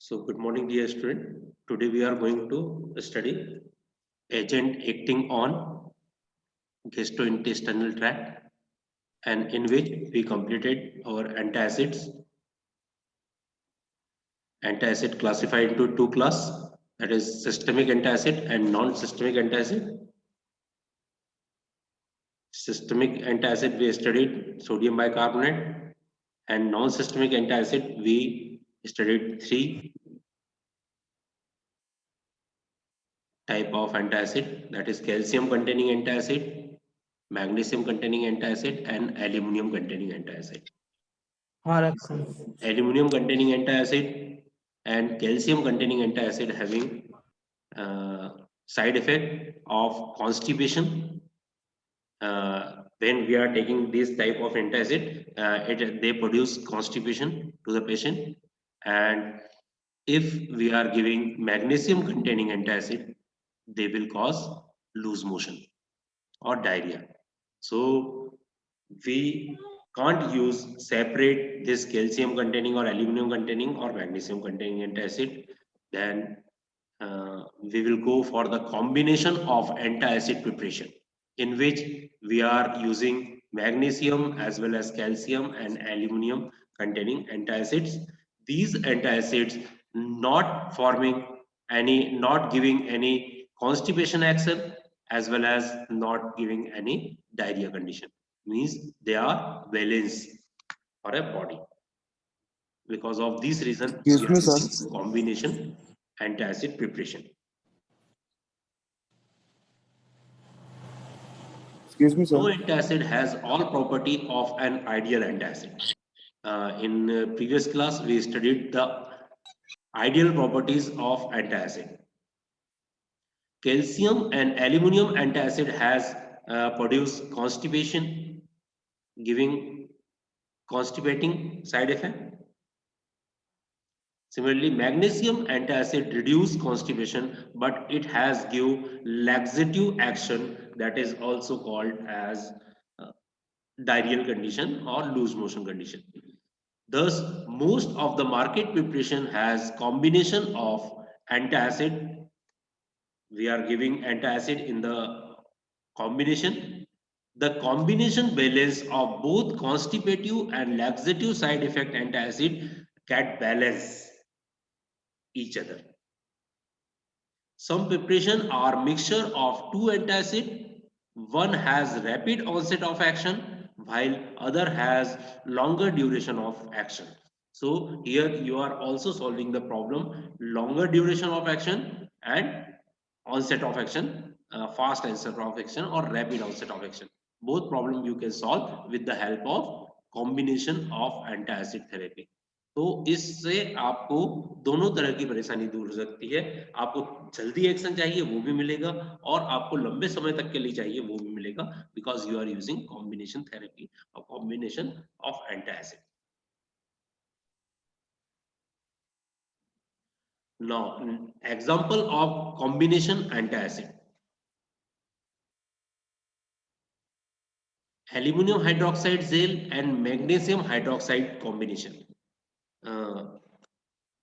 So good morning, dear student. Today we are going to study agent acting on gastrointestinal tract, and in which we completed our antacids. Antacid classified into two class, that is systemic antacid and non-systemic antacid. Systemic antacid we studied sodium bicarbonate, and non-systemic antacid we studied three type of antacid, that is calcium containing antacid, magnesium containing antacid, and aluminum containing antacid. Aluminum containing antacid and calcium containing antacid having side effect of constipation. When we are taking this type of antacid, they produce constipation to the patient, and if we are giving magnesium containing antacid, they will cause loose motion or diarrhea. So we can't use separate this calcium containing or aluminum containing or magnesium containing antacid. Then we will go for the combination of antacid preparation, in which we are using magnesium as well as calcium and aluminum containing antacids. These antacids not giving any constipation action, as well as not giving any diarrhea condition, means they are balanced for a body. Because of this reason we Excuse are me, sir. using combination antacid preparation. Excuse me, No sir. antacid has all property of an ideal antacid. In previous class, we studied the ideal properties of antacid. Calcium and aluminum antacid has produced constipation, giving constipating side effect. Similarly, magnesium antacid reduce constipation, but it has give laxative action, that is also called as uh, diarrheal condition or loose motion condition. Thus, most of the market preparation has combination of antacid. We are giving antacid in the combination. The combination balance of both constipative and laxative side effect antacid can balance each other. Some preparation are mixture of two antacid. One has rapid onset of action, while other has longer duration of action. So here you are also solving the problem longer duration of action and onset of action, fast onset of action or rapid onset of action. Both problem you can solve with the help of combination of antacid therapy. तो इससे आपको दोनों तरह की परेशानी दूर हो सकती है। आपको जल्दी एक्शन चाहिए वो भी मिलेगा, और आपको लंबे समय तक के लिए चाहिए वो भी मिलेगा, because you are using combination therapy और combination of antacid. Now, example of combination antacid: aluminum hydroxide gel and magnesium hydroxide combination.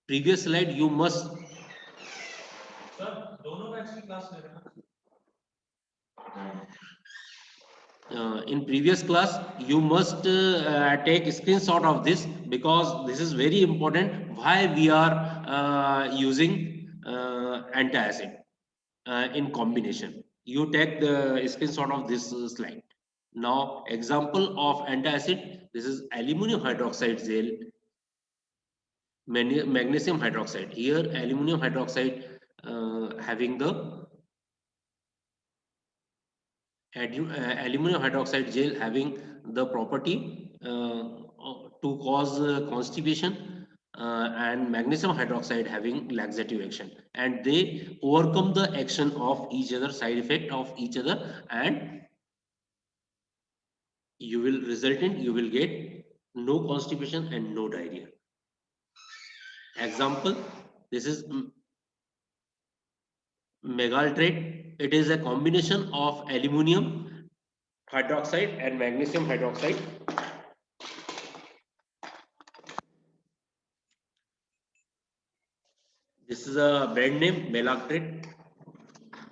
Previous slide you must. Sir, दोनों बैच की क्लास ले रहे हैं. In previous class you must take screenshot of this, because this is very important why we are using antacid in combination. You take the screenshot of this slide. Now example of antacid: this is aluminum hydroxide gel, magnesium hydroxide. Here aluminum hydroxide having the aluminum hydroxide gel having the property to cause constipation, and magnesium hydroxide having laxative action, and they overcome the action of each other, side effect of each other, and you will get no constipation and no diarrhea. Example: this is megaltrate. It is a combination of aluminum hydroxide and magnesium hydroxide. This is a brand name, Melactrit.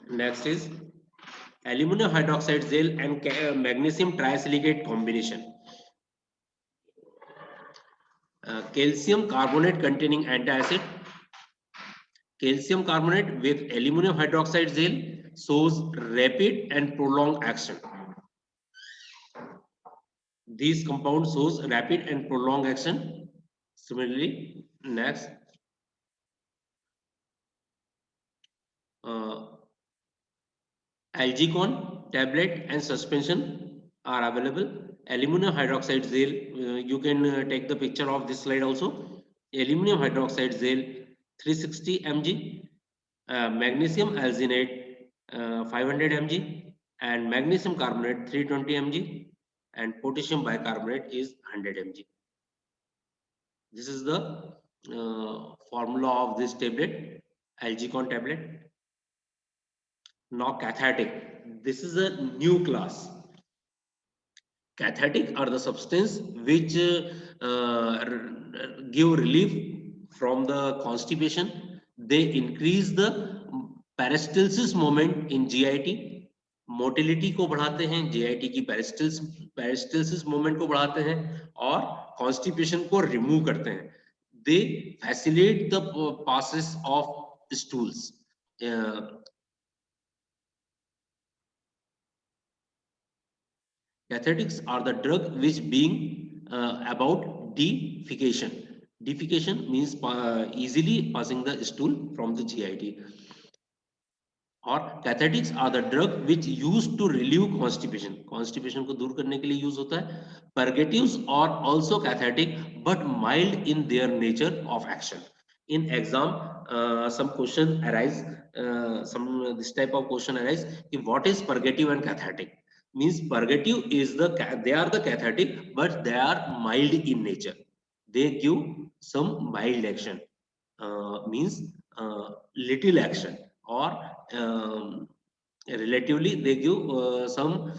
Next is aluminum hydroxide gel and magnesium trisilicate combination. Calcium carbonate containing antacid. Calcium carbonate with aluminum hydroxide gel shows rapid and prolonged action. These compounds shows rapid and prolonged action. Similarly, next, Algicon tablet and suspension are available. Aluminum hydroxide gel, you can take the picture of this slide also. Aluminum hydroxide gel 360 mg, magnesium alginate 500 mg, and magnesium carbonate 320 mg, and potassium bicarbonate is 100 mg. This is the formula of this tablet, Algicon tablet. Now cathodic. This is a new class. Cathodic are the substance which give relief from the constipation. They increase the peristalsis moment in GIT. Motility को बढ़ाते हैं, GIT की पेरिस्टल्सिस moment को बढ़ाते हैं और constipation को remove करते हैं. They facilitate the passes of stools. Cathetics are the drug which being about defecation. Defecation means easily passing the stool from the GIT. और cathetics are the drug which used to relieve constipation. Constipation को दूर करने के लिए use होता है. Purgatives are also cathetic but mild in their nature of action. In exam, some question arise. This type of question arise. What is purgative and cathetic? Means purgative is they are the cathetic but they are mild in nature. They give some mild action. Means little action, or relatively they give some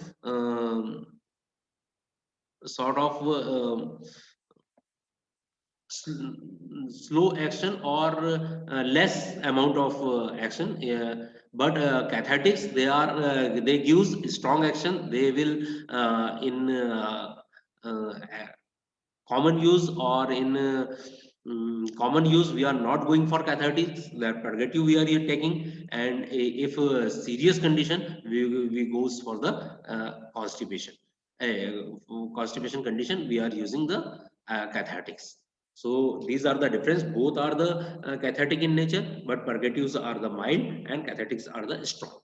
sort of slow action or less amount of action. But cathetics, they gives strong action. They will in common use or in common use we are not going for cathetics. The purgative we are here taking, and if serious condition we goes for the constipation. Constipation condition we are using the cathetics. So these are the difference. Both are the cathetic in nature, but purgatives are the mild and cathetics are the strong.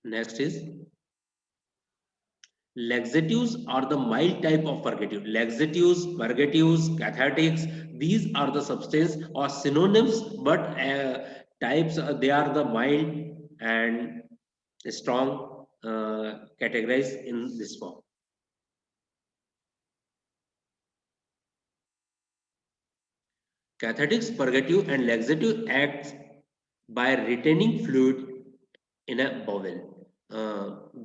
Next is laxatives are the mild type of purgative. Laxatives, purgatives, cathetics, these are the substance or synonyms, but types they are the mild and strong, categorized in this form. Cathetics, purgative and laxative acts by retaining fluid in a bowel.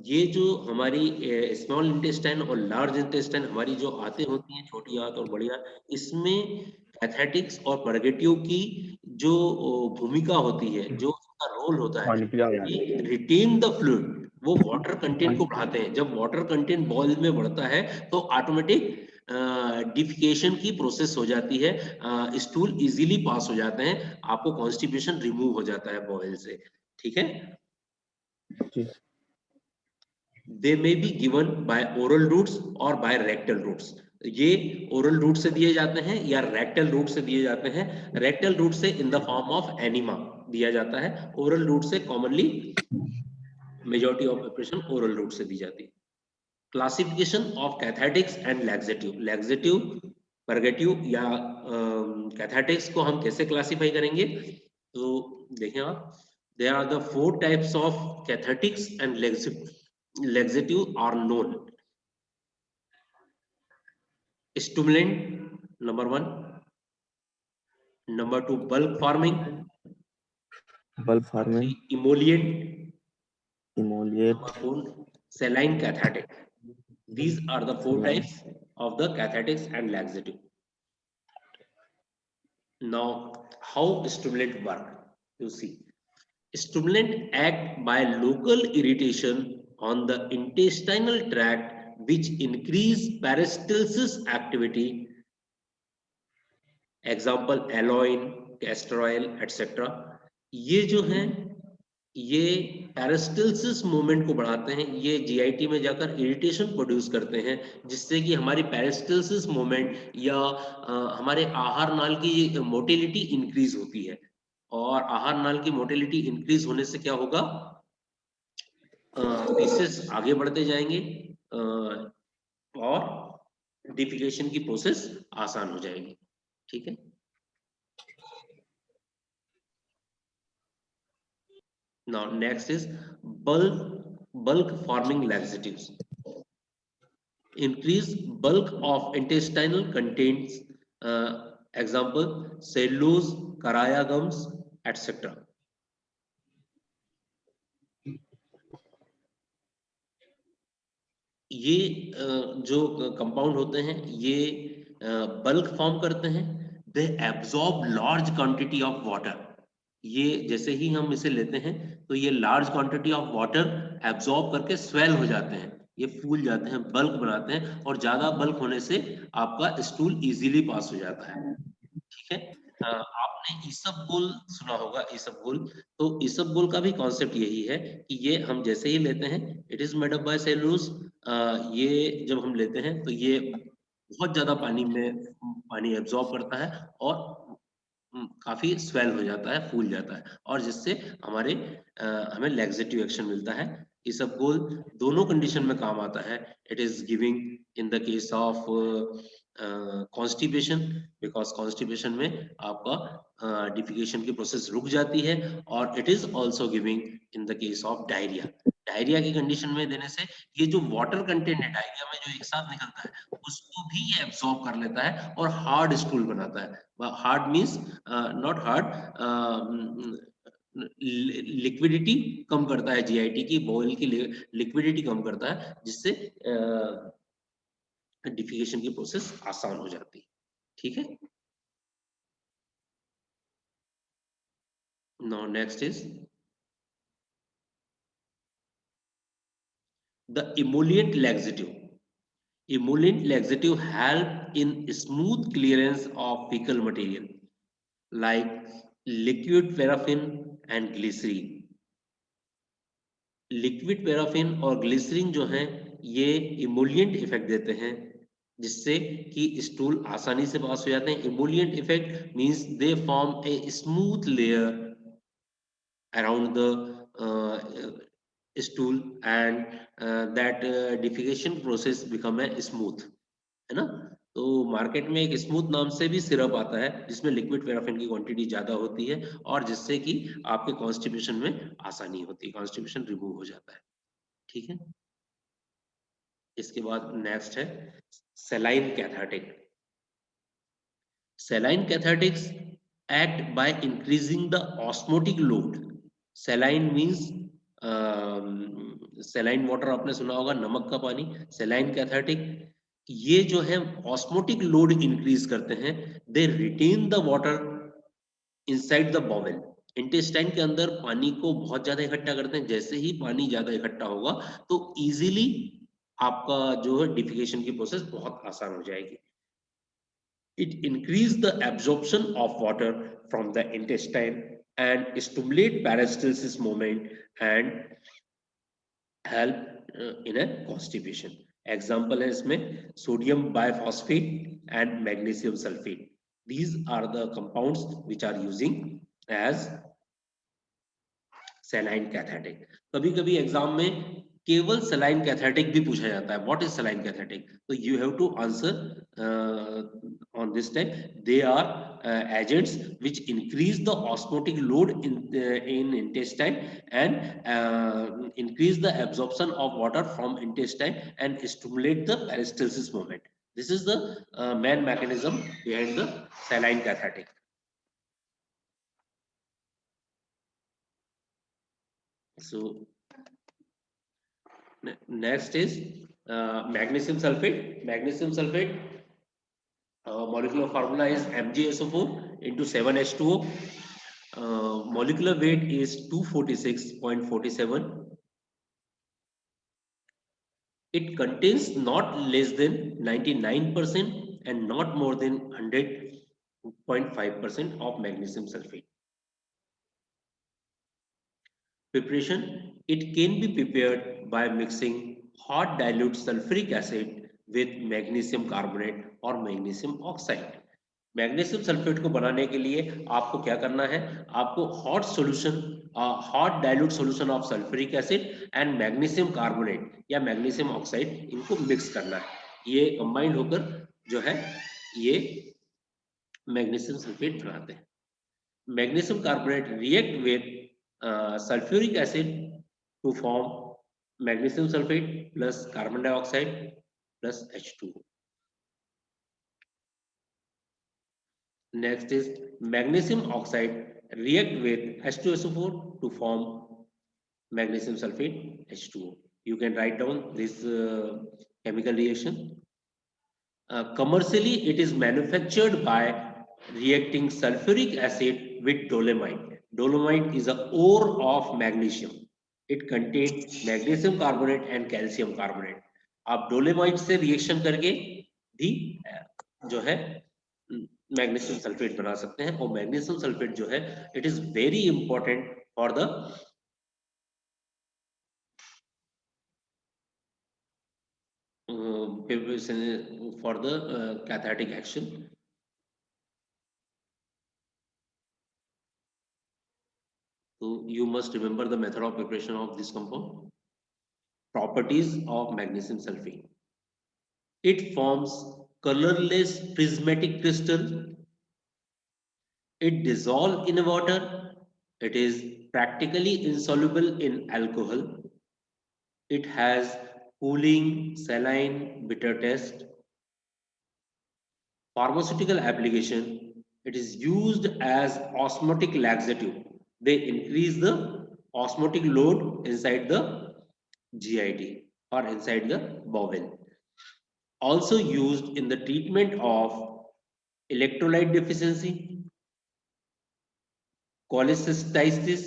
ये जो हमारी small intestine और large intestine हमारी जो आते होती हैं, छोटी आंत और बड़ी आंत, इसमें कैथेटिक्स और परगेटिव की जो भूमिका होती है, जो उसका रोल होता है, रिटेन द फ्लूइड, वो वाटर कंटेंट को बढ़ाते हैं. जब वाटर कंटेंट बॉल में बढ़ता है तो ऑटोमेटिक डिफिकेशन की प्रोसेस हो जाती है, स्टूल इजीली पास हो जाते हैं, आपको कॉन्स्टिपेशन रिमूव हो जाता है बॉयल से. ठीक है. They may be given by oral routes or by rectal routes. ये oral route से दिए जाते हैं या rectal route से दिए जाते हैं. Rectal route से in the form of enema दिया जाता है. Oral route से commonly majority of preparation oral route से दी जाती है. Classification of cathetics and laxative. Laxative, purgative या cathetics को हम कैसे classify करेंगे? तो देखें आप, there are the 4 types of cathetics and laxative are known. Stimulant, number 1. Number 2, bulk forming. Bulk forming. 3, emollient. Emollient. Number 4, saline cathetic. These are the 4 types of the cathetics and laxative. Now, how stimulant work? You see, stimulant act by local irritation on the intestinal tract, which increase peristalsis activity. Example, aloin, castor oil, etc. ये जो है ये पेरिस्टल्सिस movement को बढ़ाते हैं, ये GIT में जाकर इरिटेशन प्रोड्यूस करते हैं, जिससे कि हमारी पेरिस्टल्सिस मूवमेंट या हमारे आहार नाल की मोटिलिटी इंक्रीज होती है। और आहार नाल की मोटिलिटी इंक्रीज होने से क्या होगा, पीसेस आगे बढ़ते जाएंगे और डिफिकेशन की प्रोसेस आसान हो जाएगी। ठीक है। Now next is bulk forming laxatives. Increase bulk of intestinal contents, example cellulose, caraya gums, etc. ये जो कंपाउंड होते हैं ये बल्क फॉर्म करते हैं, they absorb large quantity of water. ये जैसे ही हम इसे लेते हैं तो ये large quantity of water absorb करके स्वेल हो जाते हैं, ये फूल जाते हैं, बल्क बनाते हैं, और ज्यादा बल्क होने से आपका स्टूल इजीली पास हो जाता है। ठीक है। आपने ईसबगोल सुना होगा, ईसबगोल। तो ईसबगोल का भी कॉन्सेप्ट यही है कि ये हम जैसे ही लेते हैं, it is made up by cellulose. ये जब हम लेते हैं तो ये बहुत ज्यादा पानी में पानी एब्जॉर्ब करता है और काफी स्वेल हो जाता है, फूल जाता है, और जिससे हमारे हमें लैक्सेटिव एक्शन मिलता है। ईसबगोल दोनों कंडीशन में काम आता है। It is giving in the case of constipation, because constipation में आपका डिफिकेशन की प्रोसेस रुक जाती है, और it is also giving in the case of diarrhoea. Diarrhoea की कंडीशन में देने से ये जो वाटर कंटेंट है डायरिया में जो एक साथ निकलता है, उसको भी ये एब्सॉर्ब कर लेता है और हार्ड स्टूल बनाता है। Hard means not hard, liquidity कम करता है, जीआईटी की बॉइल की लिक्विडिटी कम करता है, जिससे डिफिकेशन की प्रोसेस आसान हो जाती है। ठीक है। Now next is the emollient laxative. Emollient laxative help in smooth clearance of fecal material like liquid paraffin and glycerin. Liquid paraffin और ग्लिसरीन जो है ये इमोलिएंट इफेक्ट देते हैं, जिससे कि स्टूल आसानी से पास हो जाते हैं। Emollient effect means they form a smooth layer around the stool, and that defecation process become a smooth, है ना। तो मार्केट में एक स्मूथ नाम से भी सिरप आता है जिसमें लिक्विड पैराफिन की क्वांटिटी ज्यादा होती है, और जिससे कि आपके कॉन्स्टिपेशन में आसानी होती है, कॉन्स्टिपेशन रिमूव हो जाता है। ठीक है। इसके बाद नेक्स्ट है saline cathartic. Saline cathartics act by increasing the osmotic load. Saline means saline water आपने सुना होगा, नमक का पानी। सेलाइन कैथेटिक ये जो है ऑस्मोटिक लोड इंक्रीज करते हैं, they retain the water inside the bowel. Intestine के अंदर पानी को बहुत ज्यादा इकट्ठा करते हैं, जैसे ही पानी ज्यादा इकट्ठा होगा तो इजीली आपका जो है डिफिकेशन की प्रोसेस बहुत आसान हो जाएगी। It increase the absorption of water from the intestine and stimulate peristalsis movement and help in a constipation. Example है इसमें sodium biphosphate and magnesium sulfate. These are the compounds which are using as saline cathetic. कभी कभी exam में केवल saline cathetic भी पूछा जाता है, what is saline cathetic? So you have to answer on this type. They are agents which increase the osmotic load in intestine and increase the absorption of water from intestine and stimulate the peristalsis movement. This is the main mechanism behind the saline cathetic. So next is magnesium sulfate. Magnesium sulfate Molecular formula is MgSO4 into 7H2O. Molecular weight is 246.47. It contains not less than 99% and not more than 100.5% of magnesium sulfate. Preparation: it can be prepared by mixing hot dilute sulfuric acid with magnesium carbonate or magnesium oxide. Magnesium sulphate को बनाने के लिए आपको क्या करना है, आपको hot solution, hot dilute solution of sulphuric acid and magnesium carbonate या मैग्नीशियम ऑक्साइड, इनको मिक्स करना है. ये कंबाइंड होकर जो है ये मैग्नीशियम सल्फेट बनाते हैं. Magnesium carbonate react with sulphuric acid to form magnesium sulphate plus carbon dioxide plus H2O. Next is magnesium oxide react with H2SO4 to form magnesium sulfate H2O. You can write down this chemical reaction. Commercially, it is manufactured by reacting sulfuric acid with dolomite. Dolomite is a ore of magnesium. It contains magnesium carbonate and calcium carbonate. आप dolomite से reaction करके भी जो है magnesium sulphate बना सकते हैं. और मैग्नीशियम सल्फेट जो है it is very important for the cathartic action. So you must remember the method of preparation of this compound. Properties of magnesium sulfate: it forms colorless prismatic crystal. It dissolves in water. It is practically insoluble in alcohol. It has cooling, saline, bitter taste. Pharmaceutical application: it is used as osmotic laxative. They increase the osmotic load inside the GIT or inside the bowel. Also used in the treatment of electrolyte deficiency, cholecystitis.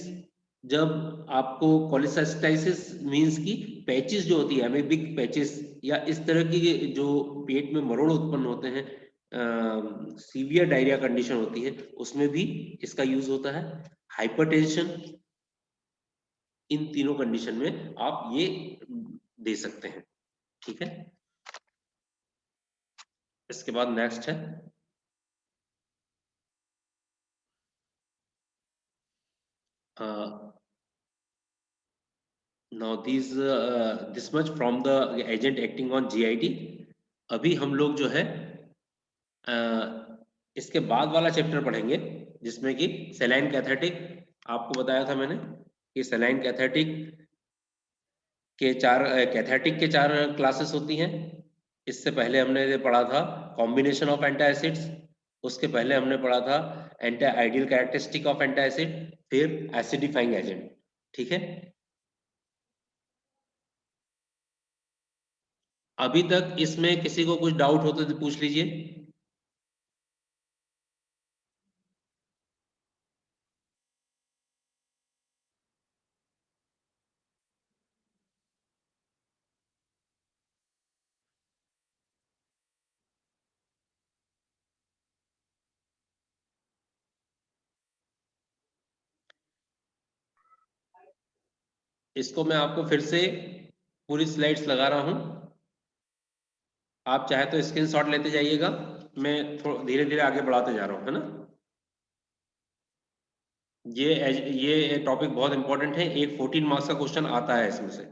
जब आपको cholecystitis means की patches जो होती है, amoebic patches या इस तरह की जो पेट में मरोड़ उत्पन्न होते हैं, सीवियर डायरिया कंडीशन होती है, उसमें भी इसका यूज होता है. हाइपरटेंशन, इन तीनों कंडीशन में आप ये दे सकते हैं. ठीक है. इसके बाद नेक्स्ट है now this much from the agent acting on GIT. अभी हम लोग जो है इसके बाद वाला चैप्टर पढ़ेंगे जिसमें कि सेलाइन कैथेटिक. आपको बताया था मैंने कि सेलाइन कैथेटिक के चार क्लासेस होती हैं. इससे पहले हमने पढ़ा था कॉम्बिनेशन ऑफ एंटी एसिड्स. उसके पहले हमने पढ़ा था anti ideal characteristic of anti acid, फिर एसिडिफाइंग एजेंट. ठीक है. अभी तक इसमें किसी को कुछ डाउट होते तो पूछ लीजिए. इसको मैं आपको फिर से पूरी स्लाइड्स लगा रहा हूं. आप चाहे तो स्क्रीनशॉट लेते जाइएगा. मैं धीरे धीरे आगे बढ़ाते जा रहा हूं, है ना. ये टॉपिक बहुत इंपॉर्टेंट है. एक 14 मार्क्स का क्वेश्चन आता है इसमें से.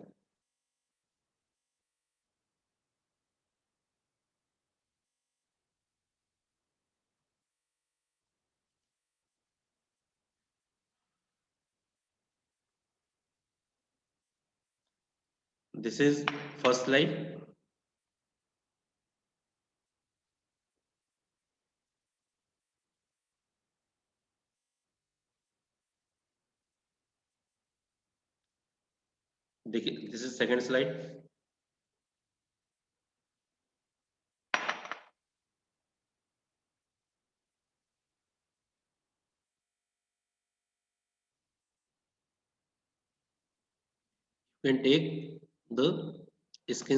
This is first slide. देखिए, this is second slide. You can take the screen